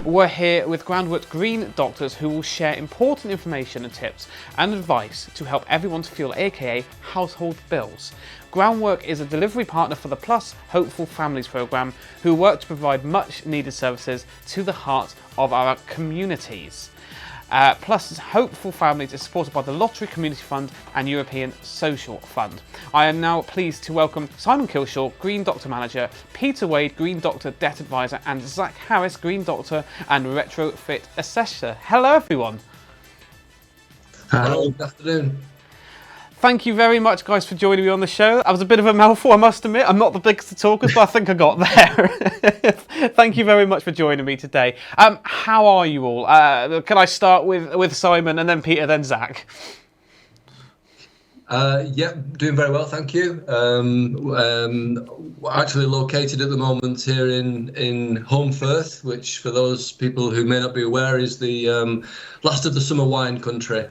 We're here with Groundwork's Green Doctors who will share important information and tips and advice to help everyone to fuel, aka household bills. Groundwork is a delivery partner for the PLUSS Hopeful Families programme who work to provide much needed services to the heart of our communities. PLUSS Hopeful Families is supported by the Lottery Community Fund and European Social Fund. I am now pleased to welcome Simon Kilshaw, Green Doctor Manager, Peter Wade, Green Doctor Debt Advisor, and Zach Harris, Green Doctor and Retrofit Assessor. Hello everyone. Hello, good afternoon. Thank you very much, guys, for joining me on the show. That was a bit of a mouthful, I must admit. I'm not the biggest of talkers, but I think I got there. Thank you very much for joining me today. How are you all? Can I start with Simon and then Peter, then Zach? Yeah, doing very well, thank you. We're actually located at the moment here in Holmfirth, which for those people who may not be aware is the last of the summer wine country.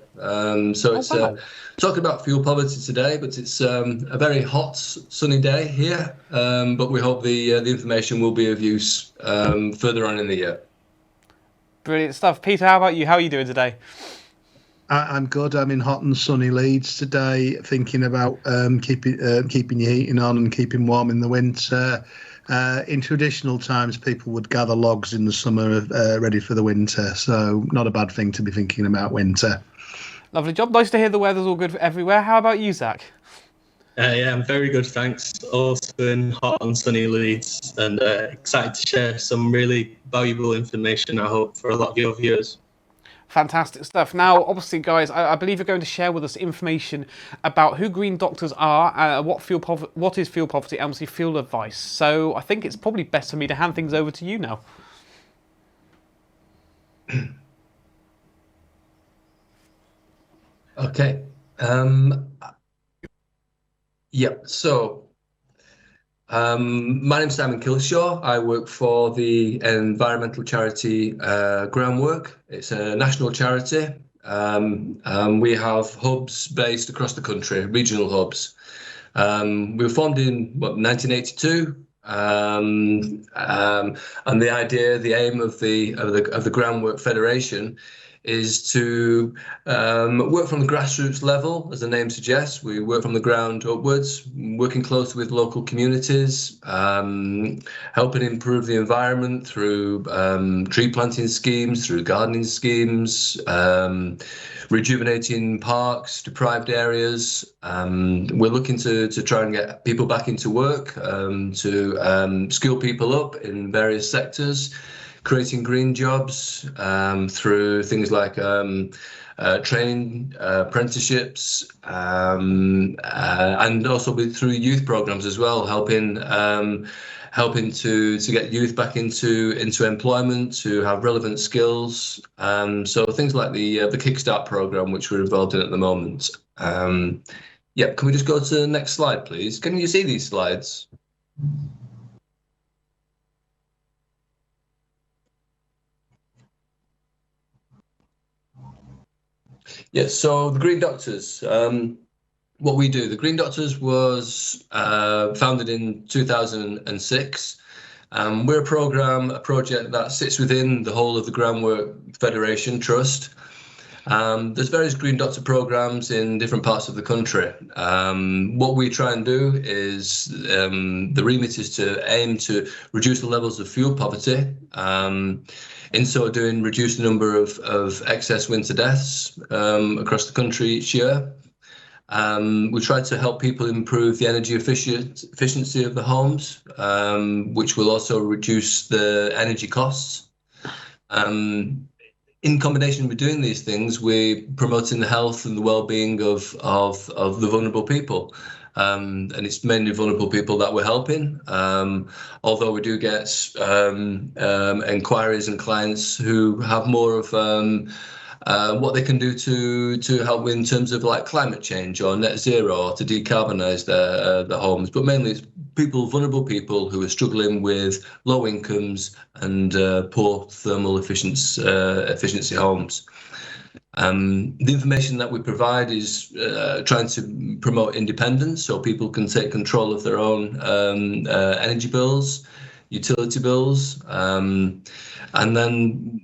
Talking about fuel poverty today, but it's a very hot, sunny day here. But we hope the information will be of use further on in the year. Brilliant stuff. Peter, how about you? How are you doing today? I'm good. I'm in hot and sunny Leeds today, thinking about keeping your heating on and keeping warm in the winter. In traditional times, people would gather logs in the summer, ready for the winter. So not a bad thing to be thinking about winter. Lovely job. Nice to hear the weather's all good everywhere. How about you, Zach? Yeah, I'm very good, thanks. Also in hot and sunny Leeds, and excited to share some really valuable information, I hope, for a lot of your viewers. Fantastic stuff. Now, obviously, guys, I believe you're going to share with us information about who Green Doctors are, what is fuel poverty, and obviously fuel advice. So I think it's probably best for me to hand things over to you now. Okay. My name's Simon Kilshaw. I work for the environmental charity Groundwork. It's a national charity. We have hubs based across the country, regional hubs. We were formed in 1982. And the idea, the aim of the Groundwork Federation is to work from the grassroots level, as the name suggests. We work from the ground upwards, working closely with local communities, helping improve the environment through tree planting schemes, through gardening schemes, rejuvenating parks, deprived areas. We're looking to try and get people back into work, to skill people up in various sectors, creating green jobs through things like training, apprenticeships, and also through youth programs as well, helping to get youth back into employment, to have relevant skills. So things like the Kickstart program, which we're involved in at the moment. Can we just go to the next slide, please? Can you see these slides? Yes, so the Green Doctors, what we do, the Green Doctors was founded in 2006. We're a project that sits within the whole of the Groundwork Federation Trust. There's various Green Doctor programs in different parts of the country. What we try and do is, the remit is to aim to reduce the levels of fuel poverty. In so doing, reduce the number of excess winter deaths across the country each year. We try to help people improve the energy efficiency of the homes, which will also reduce the energy costs. In combination with doing these things, we're promoting the health and the well-being of the vulnerable people. And it's mainly vulnerable people that we're helping, although we do get inquiries and clients who have more of what they can do to help in terms of like climate change or net zero, or to decarbonise their homes. But mainly it's vulnerable people who are struggling with low incomes and poor thermal efficiency homes. The information that we provide is trying to promote independence, so people can take control of their own energy bills, utility bills, and then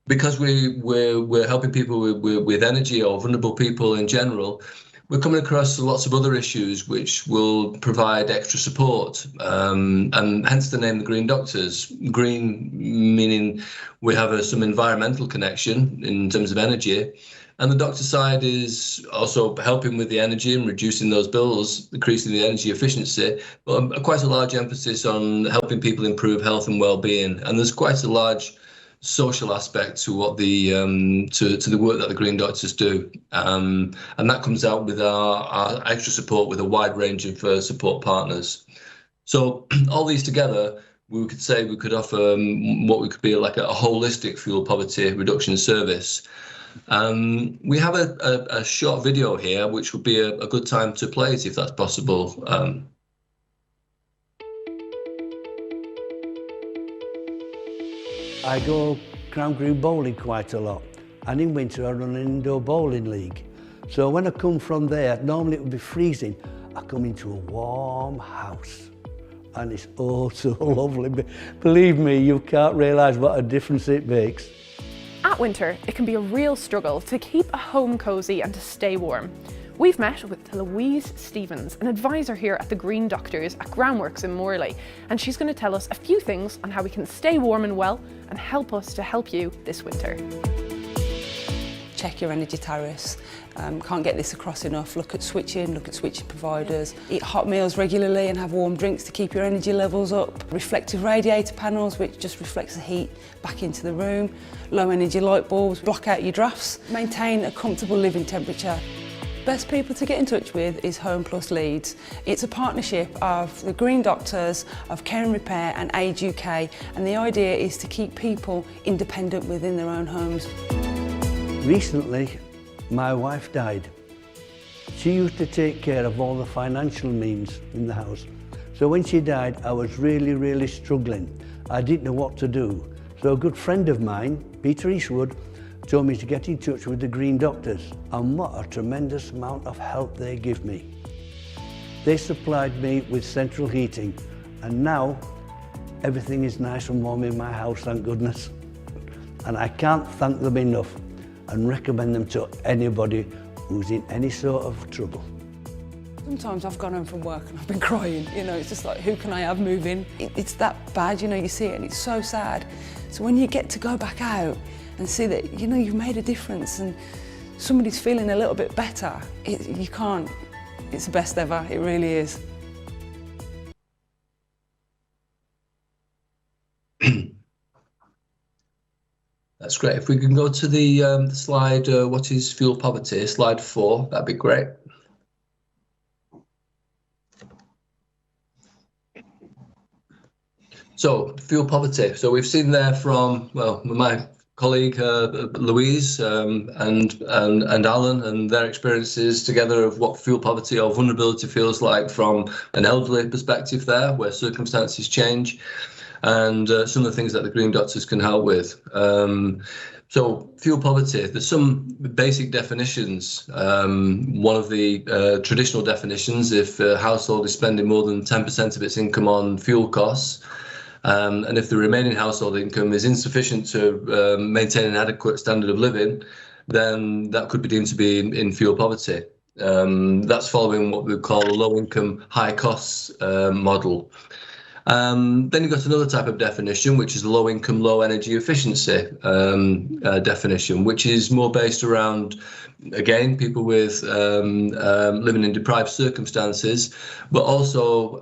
because we're helping people with energy, or vulnerable people in general, we're coming across lots of other issues which will provide extra support, and hence the name the Green Doctors. Green meaning we have some environmental connection in terms of energy, and the doctor side is also helping with the energy and reducing those bills, increasing the energy efficiency, but quite a large emphasis on helping people improve health and well-being. And there's quite a large social aspect to what the to the work that the Green Doctors do, and that comes out with our extra support with a wide range of support partners. So all these together, we could say we could offer what we could be like a holistic fuel poverty reduction service. We have a short video here, which would be a good time to play it if that's possible. I go ground green bowling quite a lot, and in winter I run an indoor bowling league. So when I come from there, normally it would be freezing, I come into a warm house and it's oh so lovely. Believe me, you can't realise what a difference it makes. At winter, it can be a real struggle to keep a home cosy and to stay warm. We've met with Louise Stevens, an advisor here at the Green Doctors at Groundworks in Morley, and she's going to tell us a few things on how we can stay warm and well and help us to help you this winter. Check your energy tariffs. Can't get this across enough. Look at switching providers. Eat hot meals regularly and have warm drinks to keep your energy levels up. Reflective radiator panels, which just reflects the heat back into the room. Low energy light bulbs, block out your drafts. Maintain a comfortable living temperature. Best people to get in touch with is Home Plus Leeds. It's a partnership of the Green Doctors, of Care and Repair and Age UK, and the idea is to keep people independent within their own homes. Recently, my wife died. She used to take care of all the financial means in the house. So when she died, I was really struggling. I didn't know what to do. So a good friend of mine, Peter Eastwood, told me to get in touch with the Green Doctors, and what a tremendous amount of help they give me. They supplied me with central heating, and now everything is nice and warm in my house, thank goodness. And I can't thank them enough and recommend them to anybody who's in any sort of trouble. Sometimes I've gone home from work and I've been crying, you know, it's just like, who can I have moving? It's that bad, you know, you see it and it's so sad. So when you get to go back out and see that, you know, you've made a difference and somebody's feeling a little bit better, it's the best ever, it really is. That's great. If we can go to the slide, what is fuel poverty? Slide 4, that'd be great. So fuel poverty. So we've seen there from, well, my colleague Louise and Alan and their experiences together of what fuel poverty or vulnerability feels like from an elderly perspective there, where circumstances change, and some of the things that the Green Doctors can help with. So fuel poverty, there's some basic definitions. One of the traditional definitions, if a household is spending more than 10% of its income on fuel costs, and if the remaining household income is insufficient to maintain an adequate standard of living, then that could be deemed to be in fuel poverty. That's following what we call a low income, high costs model. Then you've got another type of definition, which is low income, low energy efficiency definition, which is more based around, again, people with living in deprived circumstances, but also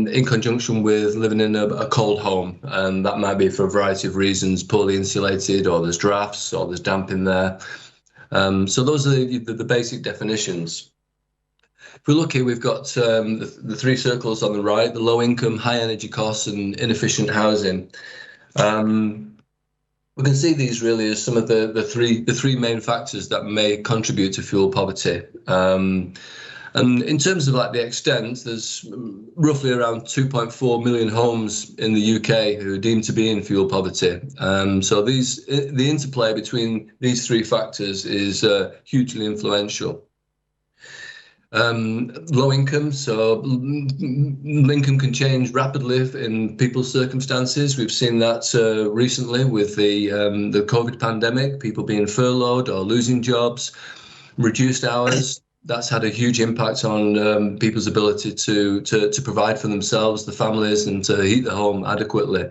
in conjunction with living in a cold home. And that might be for a variety of reasons, poorly insulated, or there's drafts, or there's damp in there. So those are the basic definitions. If we look here, we've got the 3 circles on the right: the low income, high energy costs, and inefficient housing. We can see these really as some of the three main factors that may contribute to fuel poverty. And in terms of like the extent, there's roughly around 2.4 million homes in the UK who are deemed to be in fuel poverty. So the interplay between these 3 factors is hugely influential. Low income, so income can change rapidly in people's circumstances. We've seen that recently with the COVID pandemic, people being furloughed or losing jobs, reduced hours. That's had a huge impact on people's ability to provide for themselves, the families, and to heat the home adequately.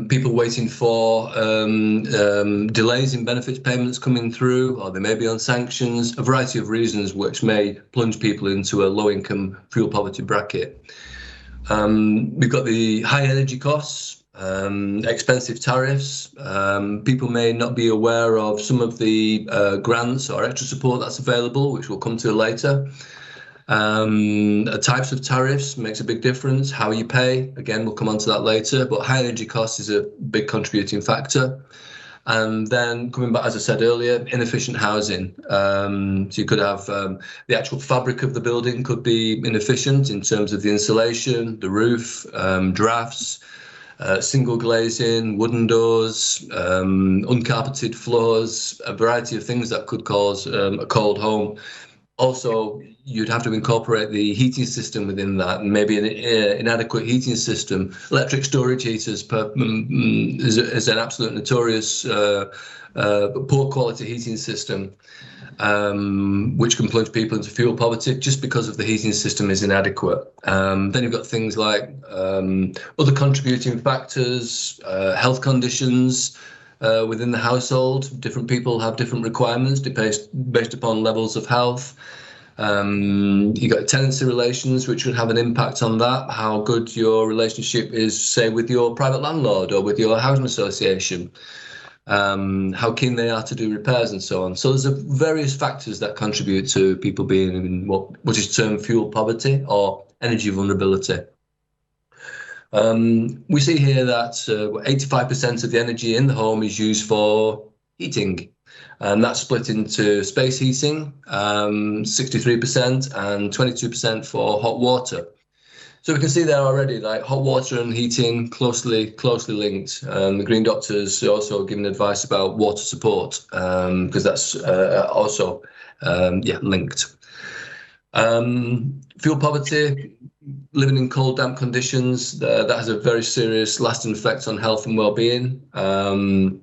People waiting for delays in benefits payments coming through, or they may be on sanctions, a variety of reasons which may plunge people into a low-income fuel poverty bracket. We've got the high energy costs, expensive tariffs. People may not be aware of some of the grants or extra support that's available, which we'll come to later. Types of tariffs makes a big difference. How you pay, again, we'll come on to that later, but high energy cost is a big contributing factor. And then coming back, as I said earlier, inefficient housing. So you could have the actual fabric of the building could be inefficient in terms of the insulation, the roof, drafts, single glazing, wooden doors, uncarpeted floors, a variety of things that could cause a cold home. Also, you'd have to incorporate the heating system within that, and maybe an inadequate heating system. Electric storage heaters is an absolute notorious poor quality heating system, which can plunge people into fuel poverty just because of the heating system is inadequate. Then you've got things like other contributing factors, health conditions, within the household. Different people have different requirements based upon levels of health. You've got tenancy relations, which would have an impact on that, how good your relationship is, say, with your private landlord or with your housing association, how keen they are to do repairs and so on. So there's various factors that contribute to people being in what is termed fuel poverty or energy vulnerability. We see here that 85% of the energy in the home is used for heating, and that's split into space heating, 63%, and 22% for hot water. So we can see there already, like hot water and heating closely linked. The Green Doctors are also giving advice about water support, because that's also linked. Fuel poverty, living in cold, damp conditions, that has a very serious lasting effect on health and well-being, and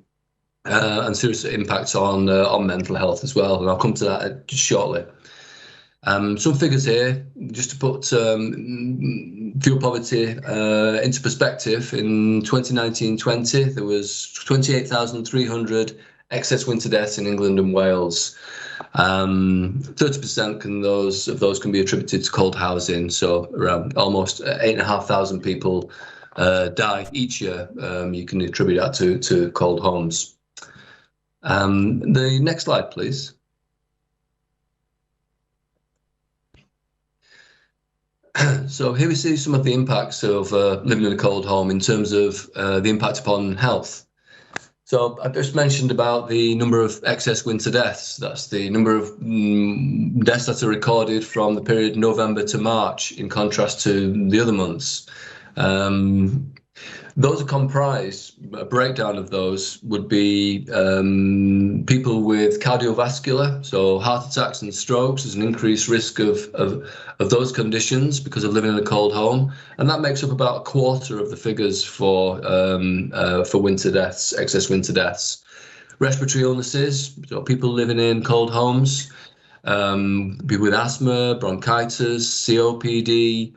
serious impacts on mental health as well. And I'll come to that just shortly. Some figures here, just to put fuel poverty into perspective. In 2019-20, there was 28,300 excess winter deaths in England and Wales. 30% of those can be attributed to cold housing. So around almost 8,500 people die each year. You can attribute that to cold homes. The next slide, please. So here we see some of the impacts of living in a cold home in terms of the impact upon health. So I just mentioned about the number of excess winter deaths. That's the number of deaths that are recorded from the period November to March, in contrast to the other months. Those are comprised, a breakdown of those would be people with cardiovascular, so heart attacks and strokes. There's an increased risk of those conditions because of living in a cold home, and that makes up about a quarter of the figures for winter deaths, excess winter deaths. Respiratory illnesses, so people living in cold homes, people with asthma, bronchitis, COPD.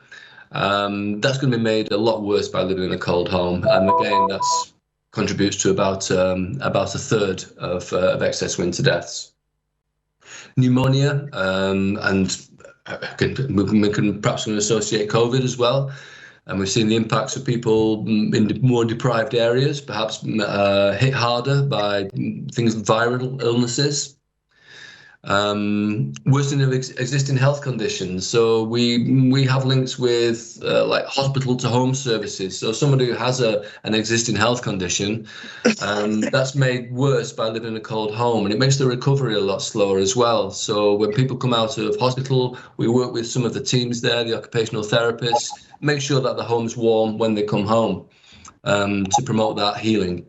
That's going to be made a lot worse by living in a cold home, and again, that contributes to about a third of excess winter deaths. Pneumonia, and we can perhaps associate COVID as well, and we've seen the impacts of people in more deprived areas, perhaps hit harder by things like viral illnesses. Worsening of existing health conditions. So we have links with like hospital to home services. So somebody who has an existing health condition, that's made worse by living in a cold home, and it makes the recovery a lot slower as well. So when people come out of hospital, we work with some of the teams there, the occupational therapists, make sure that the home's warm when they come home, to promote that healing.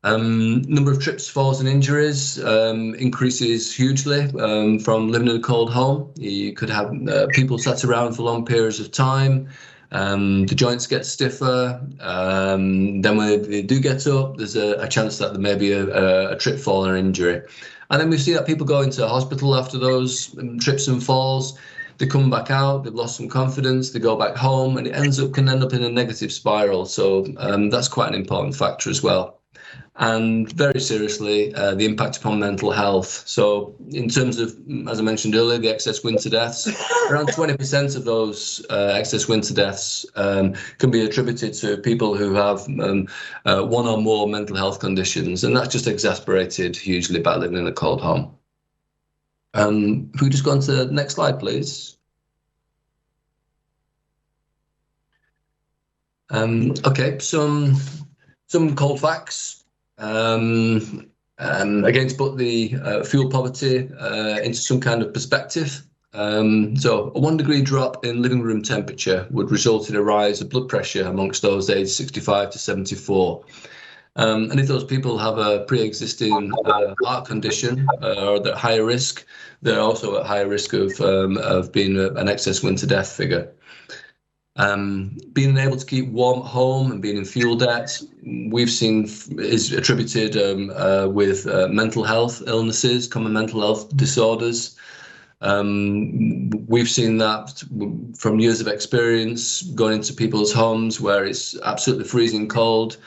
Number of trips, falls and injuries increases hugely from living in a cold home. You could have people sat around for long periods of time. The joints get stiffer. Then when they do get up, there's a chance that there may be a trip, fall or injury. And then we see that people go into hospital after those trips and falls. They come back out, they've lost some confidence, they go back home, and it can end up in a negative spiral. So that's quite an important factor as well. And very seriously, the impact upon mental health. So in terms of, as I mentioned earlier, the excess winter deaths, around 20% of those excess winter deaths can be attributed to people who have one or more mental health conditions. And that's just exacerbated hugely by living in a cold home. If we just go on to the next slide, please. Okay, some cold facts. Again, to put the fuel poverty into some kind of perspective. So a 1 degree drop in living room temperature would result in a rise of blood pressure amongst those aged 65 to 74. And if those people have a pre-existing heart condition or they're at higher risk, they're also at higher risk of being an excess winter death figure. Being able to keep warm at home and being in fuel debt, we've seen is attributed with mental health illnesses, common mental health disorders. We've seen that from years of experience going into people's homes where it's absolutely freezing cold.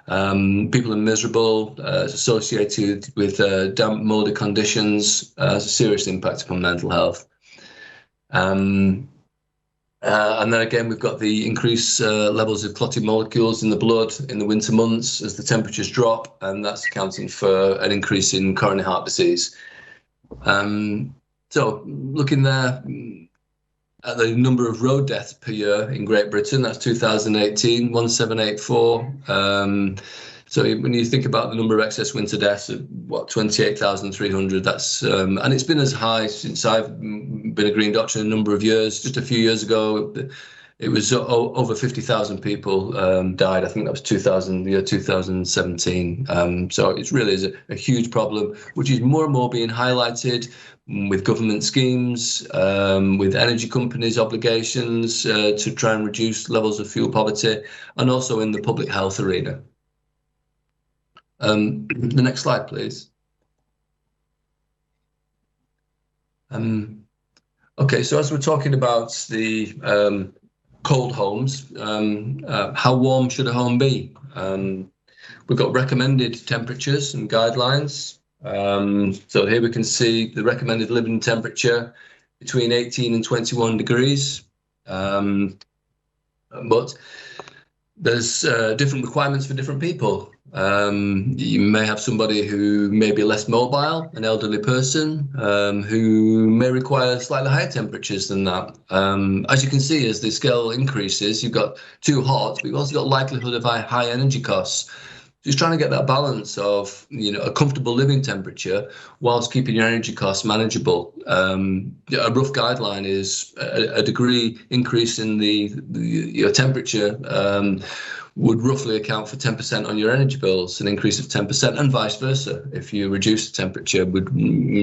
People are miserable, associated with damp, mouldy conditions, has a serious impact upon mental health. And then again, we've got the increased levels of clotted molecules in the blood in the winter months as the temperatures drop, and that's accounting for an increase in coronary heart disease. So looking there at the number of road deaths per year in Great Britain, that's 2018, 1784. So when you think about the number of excess winter deaths of 28,300, that's and it's been as high since I've been a Green Doctor a number of years. Just a few years ago, it was over 50,000 people died. I think that was 2017. So it really is a huge problem, which is more and more being highlighted with government schemes, with energy companies' obligations to try and reduce levels of fuel poverty, and also in the public health arena. The next slide, please. Okay, so as we're talking about the cold homes, how warm should a home be? We've got recommended temperatures and guidelines. So here we can see the recommended living temperature between 18 and 21 degrees. But there's different requirements for different people. You may have somebody who may be less mobile, an elderly person, who may require slightly higher temperatures than that. As you can see, as the scale increases, you've got too hot, but you've also got likelihood of high energy costs. Just trying to get that balance of, a comfortable living temperature whilst keeping your energy costs manageable. A rough guideline is a degree increase in your temperature would roughly account for 10% on your energy bills, an increase of 10%, and vice versa. If you reduce the temperature, would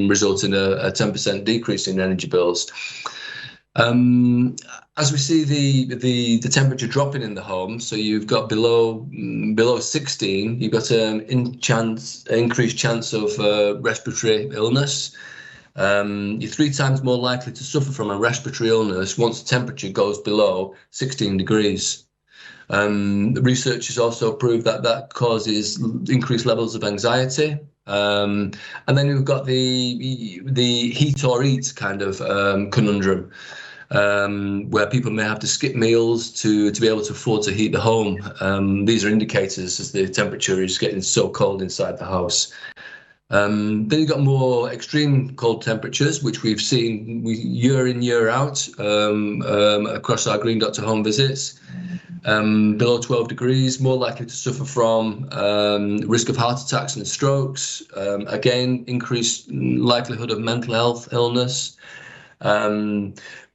result in a 10% decrease in energy bills. As we see the temperature dropping in the home, so you've got below 16, you've got an increased chance of respiratory illness. You're 3 times more likely to suffer from a respiratory illness once the temperature goes below 16 degrees. The research has also proved that causes increased levels of anxiety. And then we've got the heat or eat kind of conundrum, where people may have to skip meals to be able to afford to heat the home. These are indicators as the temperature is getting so cold inside the house. Then you've got more extreme cold temperatures, which we've seen year in, year out across our Green Doctor home visits. Below 12 degrees, more likely to suffer from risk of heart attacks and strokes. Again, increased likelihood of mental health illness.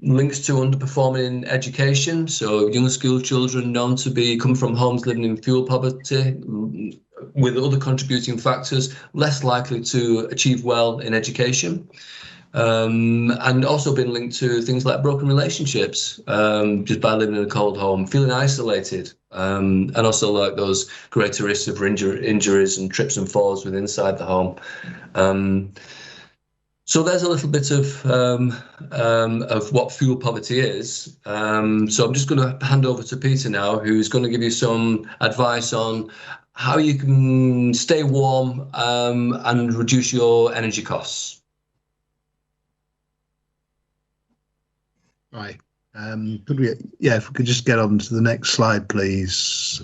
Links to underperforming education. So young school children known to come from homes living in fuel poverty, with other contributing factors, less likely to achieve well in education. And also been linked to things like broken relationships, just by living in a cold home, feeling isolated, and also like those greater risks of injuries and trips and falls within inside the home. So there's a little bit of what fuel poverty is. So I'm just going to hand over to Peter now, who's going to give you some advice on how you can stay warm and reduce your energy costs. Right. If we could just get on to the next slide, please.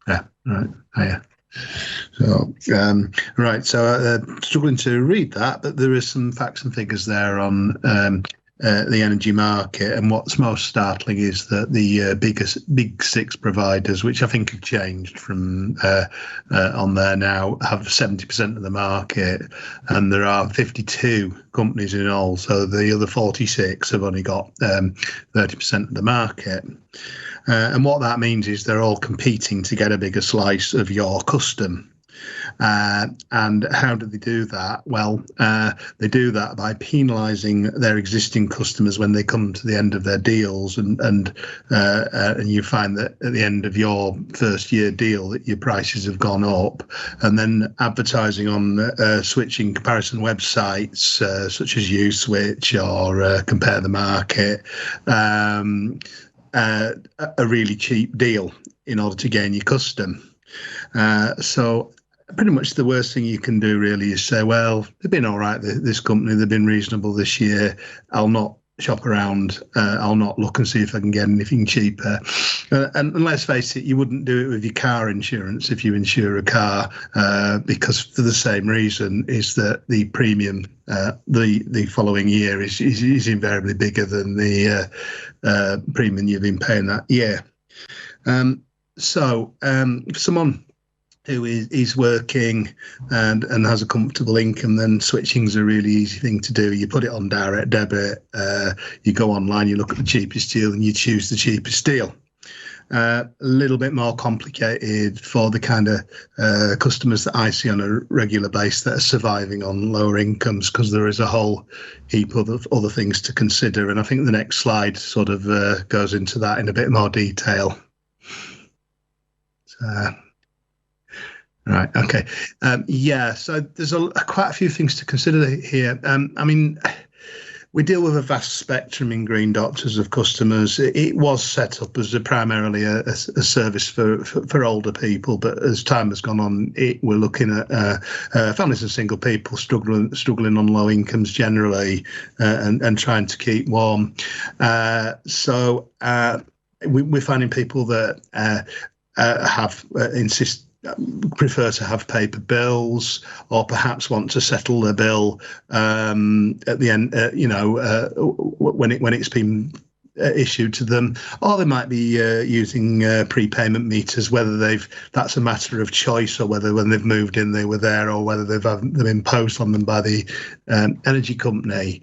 Yeah. Right. Yeah. So, right. So, struggling to read that, but there is some facts and figures there on the energy market. And what's most startling is that the big six providers, which I think have changed from on there now, have 70% of the market, and there are 52 companies in all. So the other 46 have only got 30% of the market. And what that means is they're all competing to get a bigger slice of your custom. And how do they do that? Well, they do that by penalising their existing customers when they come to the end of their deals, and you find that at the end of your first year deal that your prices have gone up, and then advertising on switching comparison websites such as USwitch or Compare the Market, a really cheap deal in order to gain your custom. So pretty much the worst thing you can do really is say, well, they've been all right, this company, they've been reasonable this year, I'll not shop around, I'll not look and see if I can get anything cheaper. And let's face it, you wouldn't do it with your car insurance if you insure a car, because for the same reason is that the premium the following year is invariably bigger than the premium you've been paying that year. So for someone who is working and has a comfortable income, then switching is a really easy thing to do. You put it on direct debit, you go online, you look at the cheapest deal and you choose the cheapest deal. A little bit more complicated for the kind of customers that I see on a regular basis that are surviving on lower incomes, because there is a whole heap of other things to consider. And I think the next slide sort of goes into that in a bit more detail. Right. Okay. So there's quite a few things to consider here. I mean, we deal with a vast spectrum in Green Doctors of customers. It was set up as primarily a service for older people, but as time has gone on, we're looking at families and single people struggling on low incomes generally, and trying to keep warm. So we're finding people that prefer to have paper bills, or perhaps want to settle their bill at the end, when it's been issued to them, or they might be using prepayment meters, whether that's a matter of choice, or whether when they've moved in they were there, or whether they've imposed on them by the energy company.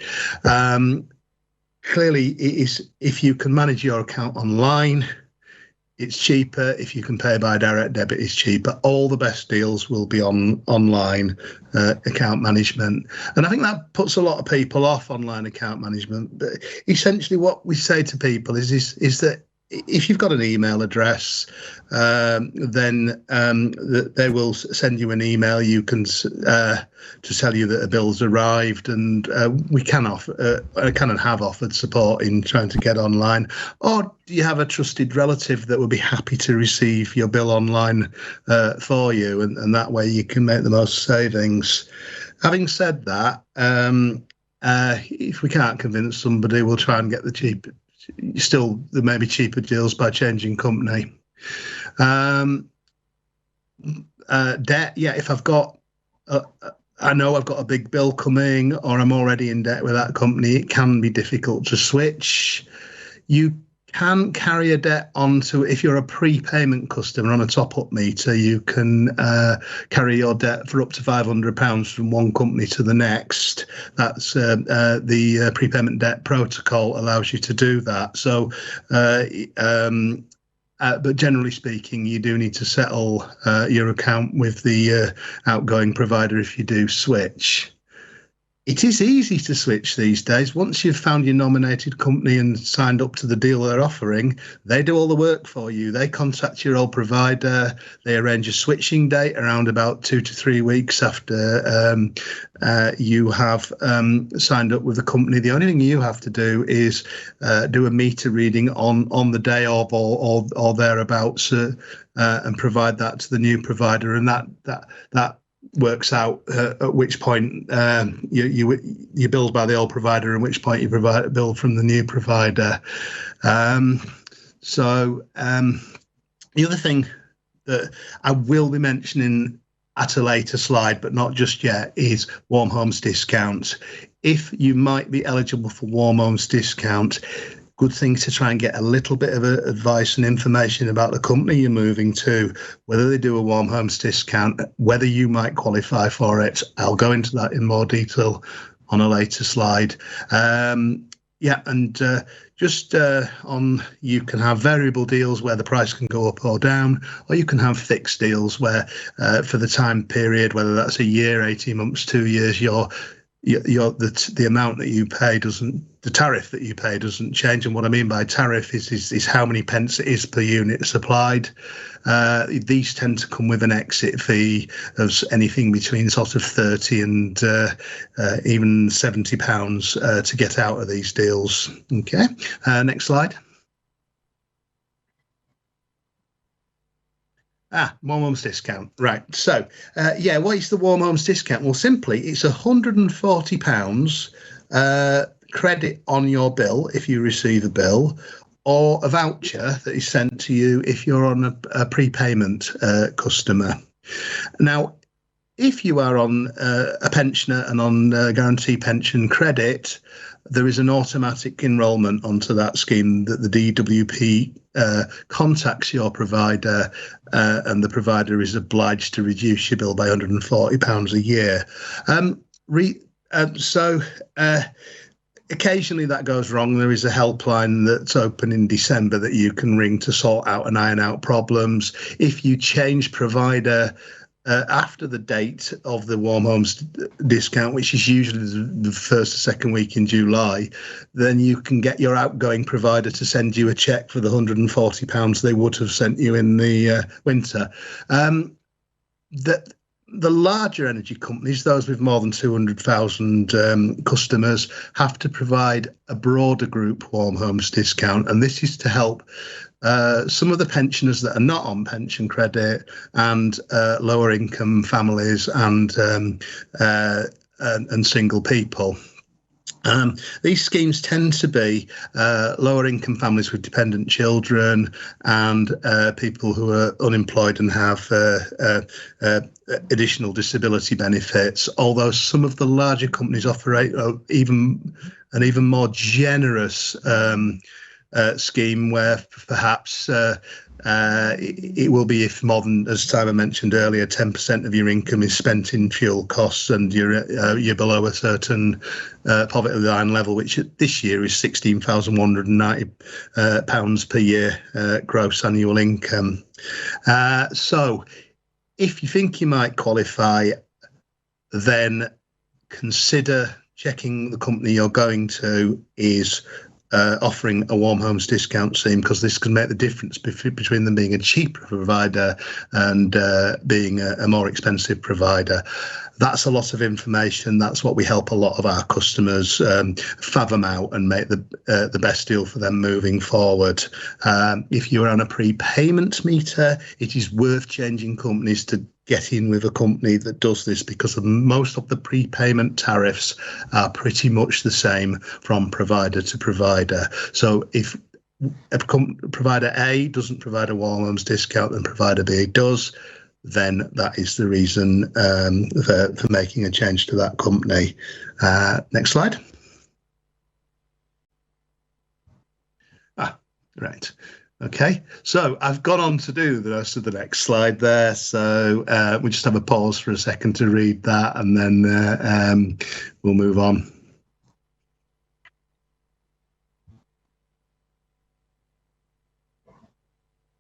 Clearly, it is, if you can manage your account online, it's cheaper. If you can pay by direct debit, it's cheaper. All the best deals will be on online account management. And I think that puts a lot of people off online account management. But essentially what we say to people is that if you've got an email address, then they will send you an email. You can to tell you that a bill's arrived, and we can and have offered support in trying to get online. Or do you have a trusted relative that would be happy to receive your bill online for you, and that way you can make the most savings. Having said that, if we can't convince somebody, we'll try and get the cheap. Still, there may be cheaper deals by changing company. Debt, if I've got, I know I've got a big bill coming, or I'm already in debt with that company, it can be difficult to switch. You can carry a debt onto, if you're a prepayment customer on a top-up meter, you can carry your debt for up to £500 from one company to the next. That's the prepayment debt protocol allows you to do that. So but generally speaking, you do need to settle your account with the outgoing provider if you do switch. It is easy to switch these days. Once you've found your nominated company and signed up to the deal they're offering, they do all the work for you. They contact your old provider. They arrange a switching date around about 2 to 3 weeks after you have signed up with the company. The only thing you have to do is do a meter reading on the day of or thereabouts and provide that to the new provider, and that works out at which point you billed by the old provider, and which point you provide bill from the new provider. So the other thing that I will be mentioning at a later slide, but not just yet, is warm homes discount. If you might be eligible for warm homes discount, good thing to try and get a little bit of advice and information about the company you're moving to, whether they do a warm homes discount, whether you might qualify for it. I'll go into that in more detail on a later slide. You can have variable deals where the price can go up or down, or you can have fixed deals where for the time period, whether that's a year, 18 months, 2 years, the amount that you pay the tariff that you pay doesn't change. And what I mean by tariff is how many pence it is per unit supplied. These tend to come with an exit fee of anything between sort of 30 and even £70 to get out of these deals. Okay, next slide. Warm homes discount. Right. So, what is the warm homes discount? Well, simply, it's £140 credit on your bill if you receive a bill, or a voucher that is sent to you if you're on a prepayment customer. Now, if you are on a pensioner and on guarantee pension credit, there is an automatic enrolment onto that scheme that the DWP contacts your provider, and the provider is obliged to reduce your bill by £140 a year. Occasionally that goes wrong. There is a helpline that's open in December that you can ring to sort out and iron out problems. If you change provider after the date of the warm homes discount, which is usually the first or second week in July, then you can get your outgoing provider to send you a cheque for the £140 they would have sent you in the winter. The larger energy companies, those with more than 200,000 customers, have to provide a broader group warm homes discount, and this is to help some of the pensioners that are not on pension credit and lower income families and single people. These schemes tend to be lower income families with dependent children and people who are unemployed and have additional disability benefits, although some of the larger companies operate an even more generous scheme where perhaps it will be if more than, as Simon mentioned earlier, 10% of your income is spent in fuel costs and you're below a certain poverty line level, which this year is £16,190 per year gross annual income. So if you think you might qualify, then consider checking the company you're going to is offering a warm homes discount scheme, because this can make the difference between them being a cheaper provider and being a more expensive provider. That's a lot of information. That's what we help a lot of our customers fathom out and make the best deal for them moving forward. If you're on a prepayment meter, it is worth changing companies to get in with a company that does this, because most of the prepayment tariffs are pretty much the same from provider to provider. So if provider A doesn't provide a warm homes discount and provider B does, then that is the reason for making a change to that company. Next slide. Right. Okay, so I've gone on to do the rest of the next slide there. So we just have a pause for a second to read that, and then we'll move on.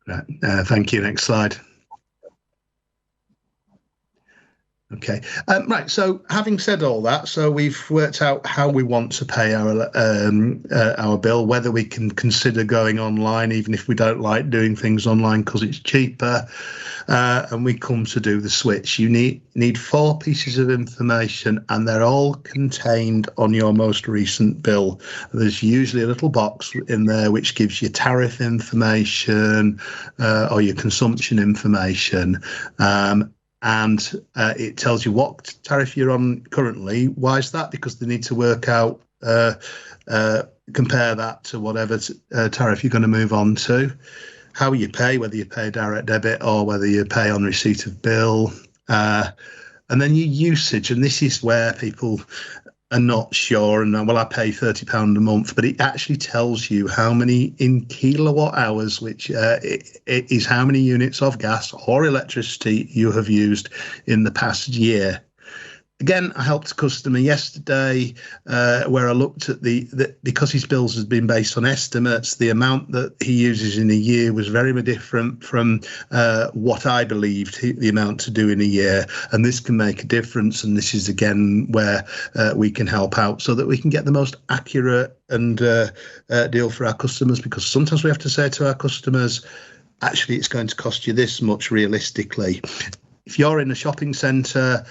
Right. Thank you. Next slide. Okay. Right. So having said all that, so we've worked out how we want to pay our bill, whether we can consider going online, even if we don't like doing things online because it's cheaper. And we come to do the switch. You need 4 pieces of information, and they're all contained on your most recent bill. There's usually a little box in there which gives you tariff information or your consumption information. And it tells you what tariff you're on currently. Why is that? Because they need to work out, compare that to whatever tariff you're going to move on to. How you pay, whether you pay direct debit or whether you pay on receipt of bill. And then your usage, and this is where people are not sure, and well, I pay £30 a month, but it actually tells you how many in kilowatt hours, which it is how many units of gas or electricity you have used in the past year. Again, I helped a customer yesterday where I looked at because his bills had been based on estimates, the amount that he uses in a year was very different from what I believed the amount to do in a year. And this can make a difference. And this is, again, where we can help out so that we can get the most accurate and deal for our customers, because sometimes we have to say to our customers, actually, it's going to cost you this much realistically. If you're in a shopping centre,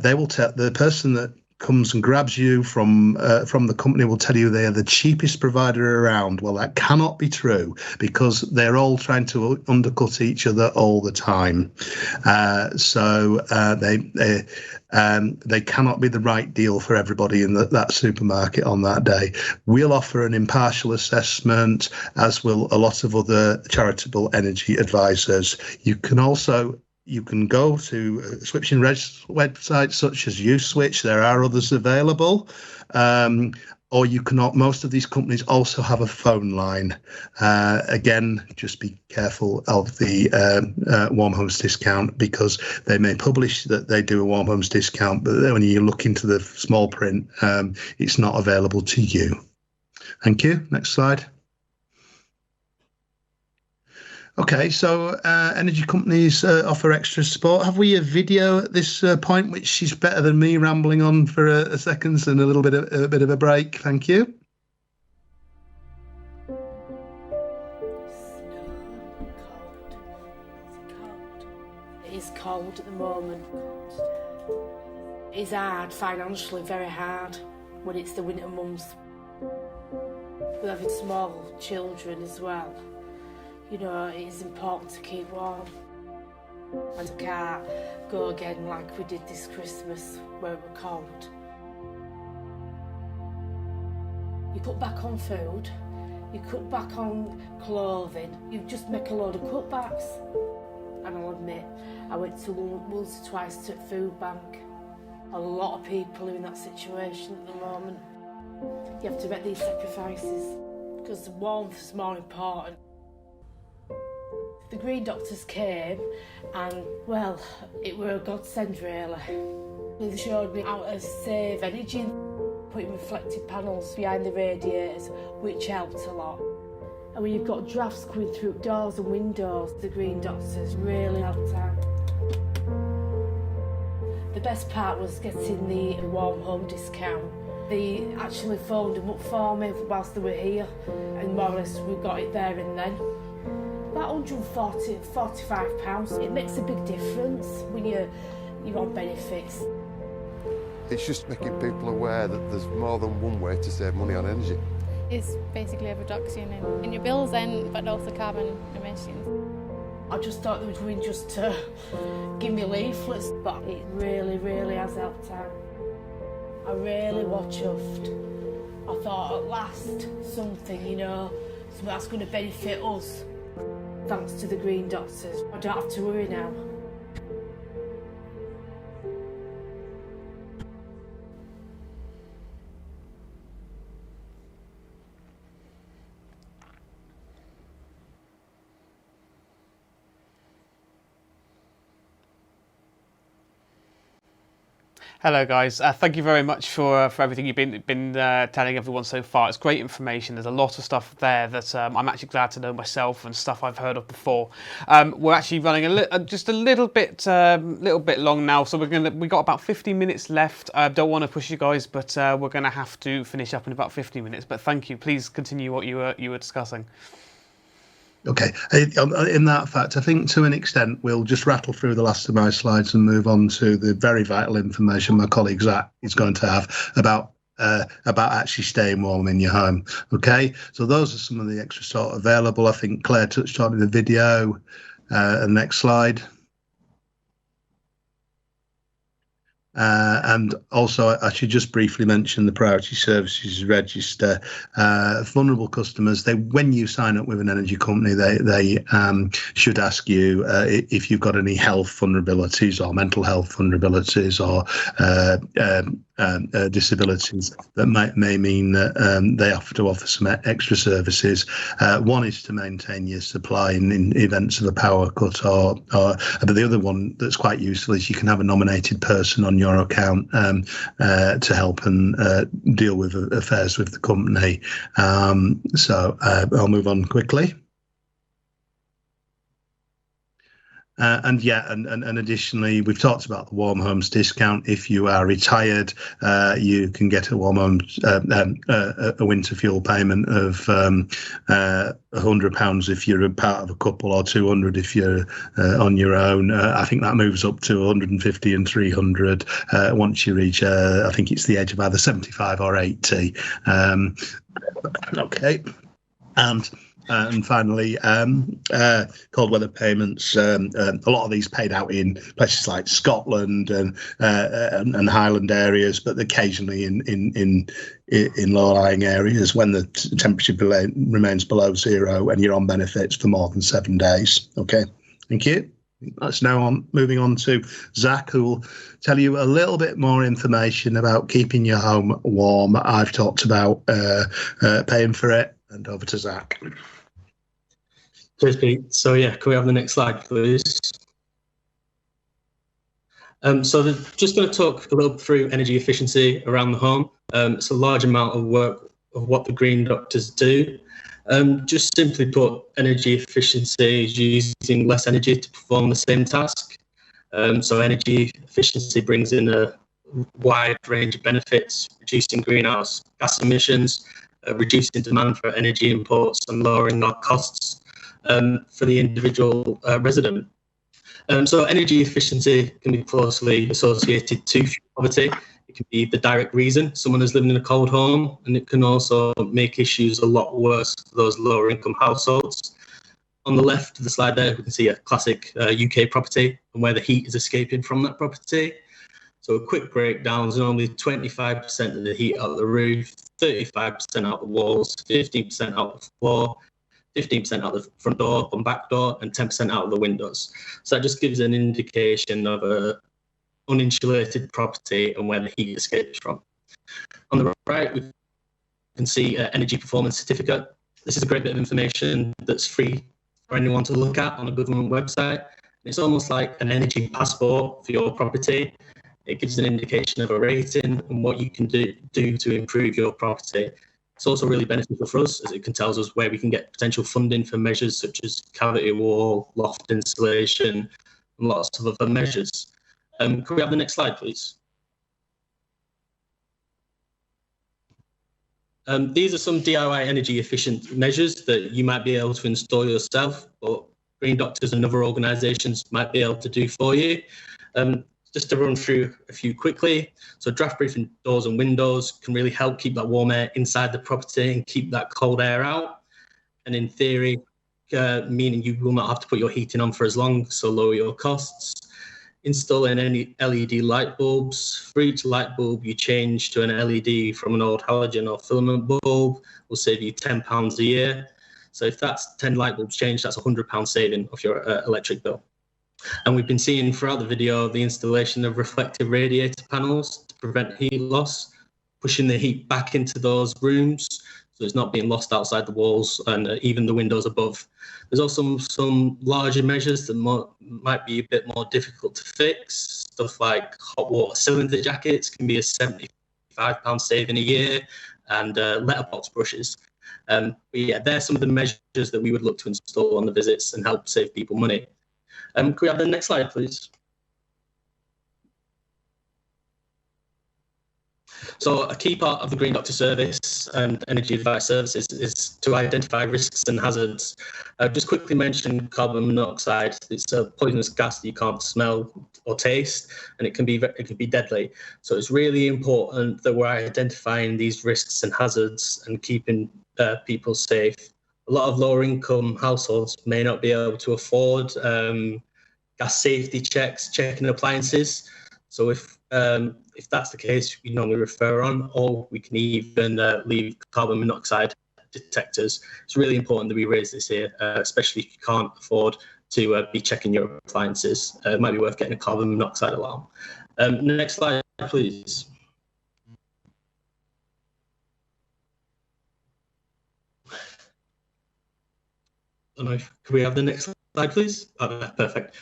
they will tell the person that comes and grabs you from the company will tell you they are the cheapest provider around. Well, that cannot be true, because they're all trying to undercut each other all the time. So they cannot be the right deal for everybody in that supermarket on that day. We'll offer an impartial assessment, as will a lot of other charitable energy advisors. You can go to switching websites such as USwitch. There are others available. Or you cannot. Most of these companies also have a phone line. Again, just be careful of the warm homes discount, because they may publish that they do a warm homes discount, but when you look into the small print, it's not available to you. Thank you. Next slide. Okay, so energy companies offer extra support. Have we a video at this point, which is better than me rambling on for a second and a bit of a break? Thank you. It is cold at the moment. It's hard financially, very hard when it's the winter months. We're having small children as well. You know, it is important to keep warm. And I can't go again like we did this Christmas, where it was cold. You cut back on food, you cut back on clothing, you just make a load of cutbacks. And I'll admit, I went to once or twice to food bank. A lot of people are in that situation at the moment. You have to make these sacrifices, because the warmth is more important. The Green Doctors came and, well, it were a godsend really. They showed me how to save energy, putting reflective panels behind the radiators, which helped a lot. And when you've got drafts coming through doors and windows, the Green Doctors really helped out. The best part was getting the warm home discount. They actually phoned them up for me whilst they were here, and more or less we got it there and then. About £145. It makes a big difference when you're on benefits. It's just making people aware that there's more than one way to save money on energy. It's basically a reduction in your bills then, but also carbon emissions. I just thought they were doing just to give me leaflets, but it really, really has helped out. I really was chuffed. I thought, at last, something, you know, something that's going to benefit us. Thanks to the Green Doctors, I don't have to worry now. Hello guys, thank you very much for everything you've been telling everyone so far. It's great information. There's a lot of stuff there that I'm actually glad to know myself and stuff I've heard of before. We're actually running just a little bit long now, so we got about 50 minutes left. I don't want to push you guys, but we're going to have to finish up in about 50 minutes. But thank you. Please continue what you were discussing. Okay, in that fact, I think to an extent we'll just rattle through the last of my slides and move on to the very vital information my colleague Zach is going to have about actually staying warm in your home. Okay, so those are some of the extra sort available. I think Claire touched on in the video. Next slide. And also, I should just briefly mention the Priority Services Register. Vulnerable customers, when you sign up with an energy company, they should ask you if you've got any health vulnerabilities or mental health vulnerabilities or disabilities that may mean that they have to offer some extra services. One is to maintain your supply in events of a power cut, but the other one that's quite useful is you can have a nominated person on your account to help and deal with affairs with the company. So I'll move on quickly. And additionally, we've talked about the Warm Homes discount. If you are retired, you can get a Warm Homes a winter fuel payment of £100 if you're a part of a couple, or £200 if you're on your own. I think that moves up to £150 and £300 once you reach, I think it's the age of either 75 or 80. Okay, and finally, cold weather payments. A lot of these paid out in places like Scotland and Highland areas, but occasionally in low-lying areas when the temperature remains below zero and you're on benefits for more than 7 days. Okay, thank you. That's now moving on to Zach, who will tell you a little bit more information about keeping your home warm. I've talked about paying for it, and over to Zach. Cheers, Pete. So yeah, can we have the next slide, please? So they're just going to talk a little through energy efficiency around the home. It's a large amount of work of what the Green Doctors do. Just simply put, energy efficiency is using less energy to perform the same task. So energy efficiency brings in a wide range of benefits, reducing greenhouse gas emissions, reducing demand for energy imports, and lowering our costs for the individual resident. So energy efficiency can be closely associated to fuel poverty. It can be the direct reason someone is living in a cold home, and it can also make issues a lot worse for those lower income households. On the left of the slide there, we can see a classic UK property and where the heat is escaping from that property. So a quick breakdown, there's only 25% of the heat out of the roof, 35% out the walls, 15% out the floor, 15% out the front door and back door, and 10% out of the windows. So that just gives an indication of a uninsulated property and where the heat escapes from. On the right, we can see energy performance certificate. This is a great bit of information that's free for anyone to look at on a government website. It's almost like an energy passport for your property. It gives an indication of a rating and what you can do to improve your property. It's also really beneficial for us, as it can tell us where we can get potential funding for measures such as cavity wall, loft insulation, and lots of other measures. Can we have the next slide, please? These are some DIY energy efficient measures that you might be able to install yourself, but Green Doctors and other organisations might be able to do for you. Just to run through a few quickly. So draft-proofing doors and windows can really help keep that warm air inside the property and keep that cold air out. And in theory, meaning you will not have to put your heating on for as long, so lower your costs. Installing any LED light bulbs. For each light bulb you change to an LED from an old halogen or filament bulb will save you £10 a year. So if that's 10 light bulbs changed, that's £100 saving off your electric bill. And we've been seeing throughout the video the installation of reflective radiator panels to prevent heat loss, pushing the heat back into those rooms so it's not being lost outside the walls and even the windows above. There's also some larger measures that might be a bit more difficult to fix, stuff like hot water cylinder jackets can be a £75 saving a year, and letterbox brushes. But yeah, they're some of the measures that we would look to install on the visits and help save people money. Can we have the next slide, please? So a key part of the Green Doctor service and energy advice services is to identify risks and hazards. I've just quickly mentioned carbon monoxide. It's a poisonous gas that you can't smell or taste, and it can be deadly. So it's really important that we're identifying these risks and hazards and keeping people safe. A lot of lower income households may not be able to afford gas safety checks, checking appliances. So if that's the case, we normally refer on, or we can even leave carbon monoxide detectors. It's really important that we raise this here, especially if you can't afford to be checking your appliances. It might be worth getting a carbon monoxide alarm. Next slide, please. Can we have the next slide, please? Oh, perfect.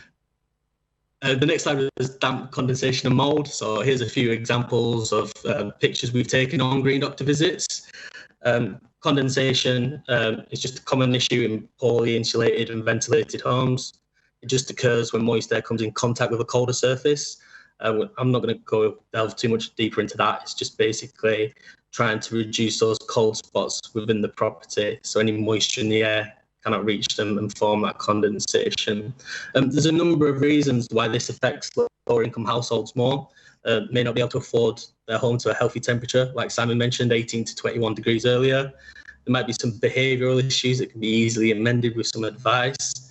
The next slide is damp, condensation and mould. So here's a few examples of pictures we've taken on Green Doctor visits. Condensation is just a common issue in poorly insulated and ventilated homes. It just occurs when moist air comes in contact with a colder surface. I'm not going to delve too much deeper into that. It's just basically trying to reduce those cold spots within the property, so any moisture in the air cannot reach them and form that condensation. There's a number of reasons why this affects lower income households more. May not be able to afford their home to a healthy temperature, like Simon mentioned, 18 to 21 degrees earlier. There might be some behavioural issues that can be easily amended with some advice.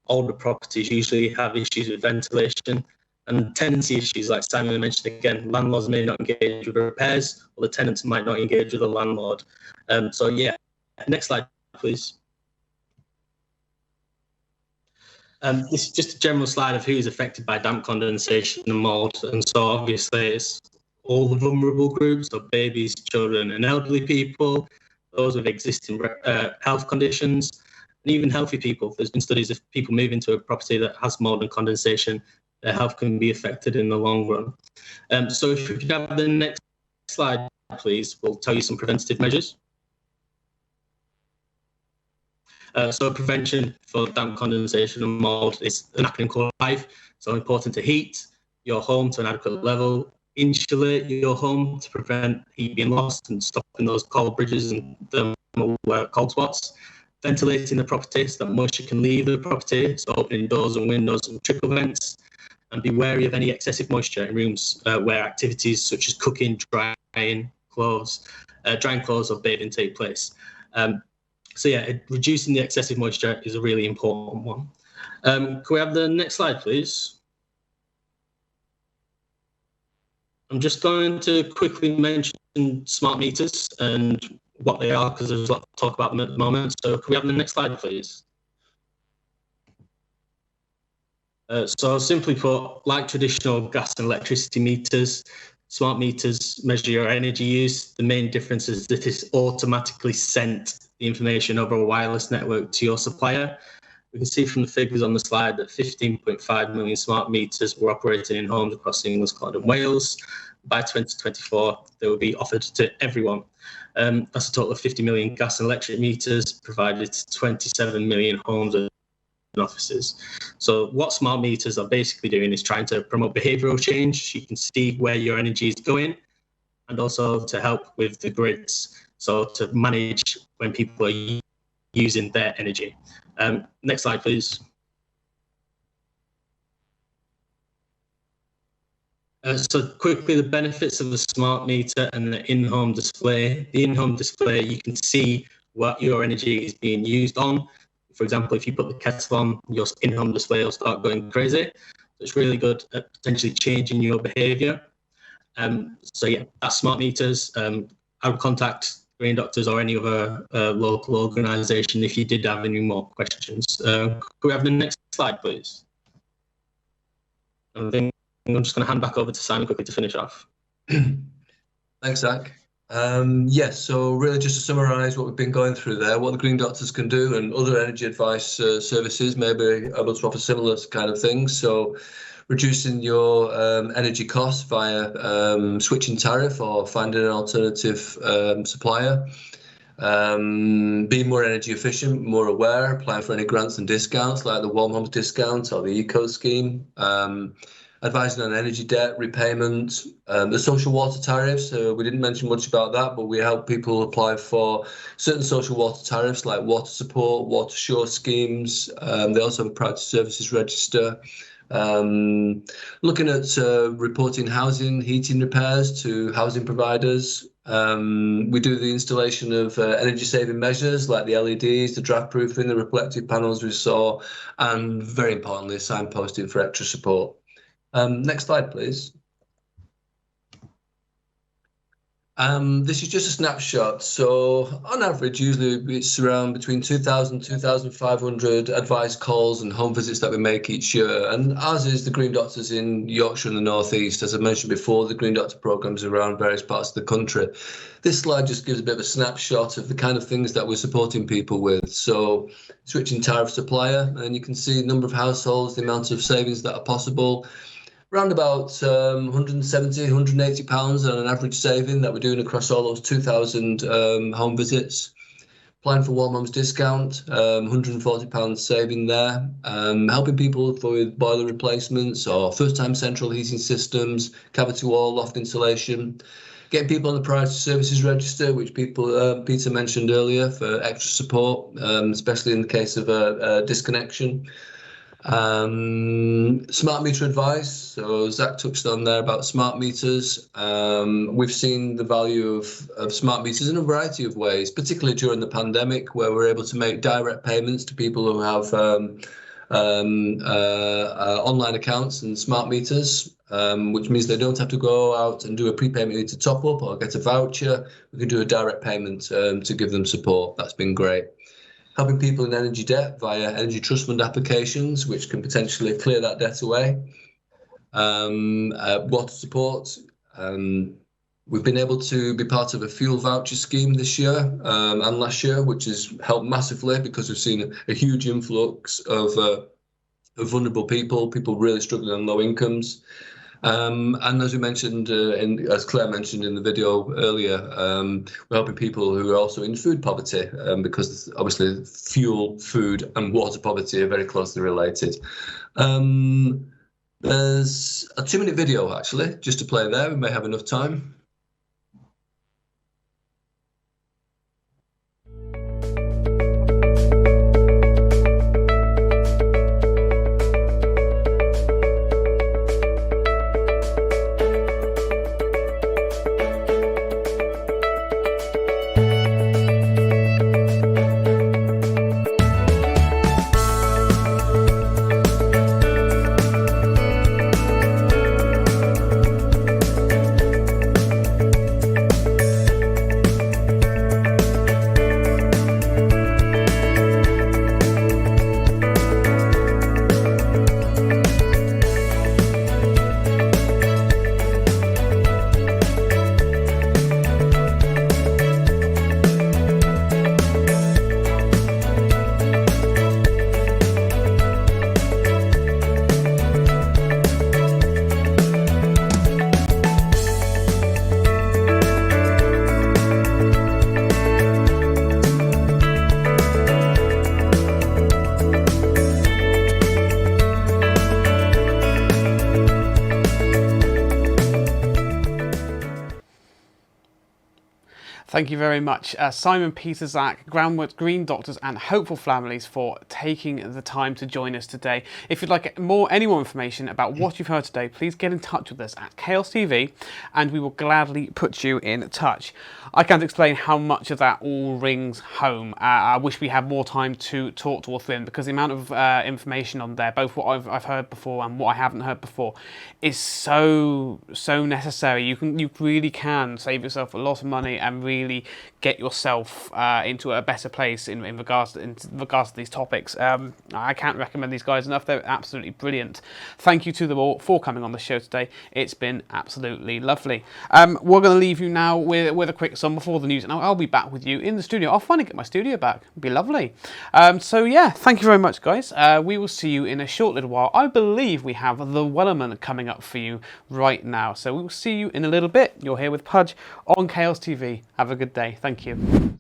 Older properties usually have issues with ventilation, and tenancy issues, like Simon mentioned again, landlords may not engage with repairs, or the tenants might not engage with the landlord. So yeah, next slide, please. This is just a general slide of who's affected by damp, condensation and mould. And so obviously it's all the vulnerable groups, so babies, children and elderly people, those with existing health conditions, and even healthy people. There's been studies of people move into a property that has mould and condensation, their health can be affected in the long run. So if you could have the next slide, please, we'll tell you some preventative measures. So prevention for damp, condensation and mould is an acronym called LIFE. So important to heat your home to an adequate level, insulate your home to prevent heat being lost and stopping those cold bridges and thermal cold spots, ventilating the property so that moisture can leave the property, so opening doors and windows and trickle vents, and be wary of any excessive moisture in rooms where activities such as cooking, drying clothes or bathing take place. So yeah, reducing the excessive moisture is a really important one. Can we have the next slide, please? I'm just going to quickly mention smart meters and what they are, because there's a lot to talk about them at the moment. So can we have the next slide, please? So simply put, like traditional gas and electricity meters, smart meters measure your energy use. The main difference is that it's automatically sent the information over a wireless network to your supplier. We can see from the figures on the slide that 15.5 million smart meters were operating in homes across England, Scotland and Wales. By 2024, they will be offered to everyone. That's a total of 50 million gas and electric meters provided to 27 million homes and offices. So what smart meters are basically doing is trying to promote behavioural change. You can see where your energy is going, and also to help with the grids. So to manage when people are using their energy. Next slide, please. So quickly, the benefits of a smart meter and the in-home display. The in-home display, you can see what your energy is being used on. For example, if you put the kettle on, your in-home display will start going crazy. So it's really good at potentially changing your behaviour. So yeah, that's smart meters. I would contact Green Doctors or any other local organisation if you did have any more questions. Could we have the next slide, please? I think I'm just going to hand back over to Simon quickly to finish off. Thanks, Zach. Yes, so really just to summarise what we've been going through there, what the Green Doctors can do and other energy advice services may be able to offer similar kind of things. So reducing your energy costs via switching tariff or finding an alternative supplier, being more energy efficient, more aware, applying for any grants and discounts like the Warm Homes discount or the Eco scheme, advising on energy debt repayment, the social water tariffs. We didn't mention much about that, but we help people apply for certain social water tariffs like water support, water shore schemes. They also have a priority services register. Looking at reporting housing, heating repairs to housing providers. We do the installation of energy saving measures like the LEDs, the draft proofing, the reflective panels we saw, and very importantly, signposting for extra support. Next slide, please. This is just a snapshot. So on average, usually it's around between 2,000, 2,500 advice calls and home visits that we make each year. And ours is the Green Doctors in Yorkshire and the North East. As I mentioned before, the Green Doctor programs around various parts of the country. This slide just gives a bit of a snapshot of the kind of things that we're supporting people with. So switching tariff supplier, and you can see the number of households, the amount of savings that are possible. Around about 170, 180 pounds on an average saving that we're doing across all those 2,000 home visits. Applying for Warm Homes discount, 140 pounds saving there. Helping people with boiler replacements or first-time central heating systems, cavity wall, loft insulation. Getting people on the priority services register, which Peter mentioned earlier, for extra support, especially in the case of a disconnection. Smart meter advice. So Zach touched on there about smart meters. We've seen the value of smart meters in a variety of ways, particularly during the pandemic, where we're able to make direct payments to people who have online accounts and smart meters, which means they don't have to go out and do a prepayment to top up or get a voucher. We can do a direct payment to give them support. That's been great. Helping people in energy debt via energy trust fund applications, which can potentially clear that debt away. Water support. We've been able to be part of a fuel voucher scheme this year and last year, which has helped massively because we've seen a huge influx of vulnerable people really struggling on low incomes. And as we mentioned, as Claire mentioned in the video earlier, we're helping people who are also in food poverty because obviously fuel, food and water poverty are very closely related. There's a 2-minute video actually, just to play there. We may have enough time. Thank you very much, Simon, Peter, Zach, Groundwork, Green Doctors and Hopeful Families for taking the time to join us today. If you'd like any more information about what you've heard today, please get in touch with us at Chaos TV and we will gladly put you in touch. I can't explain how much of that all rings home. I wish we had more time to talk to Orthlin because the amount of information on there, both what I've heard before and what I haven't heard before, is so necessary. You really can save yourself a lot of money and really really get yourself into a better place in regards to these topics. I can't recommend these guys enough. They're absolutely brilliant. Thank you to them all for coming on the show today. It's been absolutely lovely. We're going to leave you now with a quick song before the news, and I'll be back with you in the studio. I'll finally get my studio back. It'd be lovely. So yeah, thank you very much, guys. We will see you in a short little while. I believe we have the Wellerman coming up for you right now. So we will see you in a little bit. You're here with Pudge on Chaos TV. Have a good day. Thank you.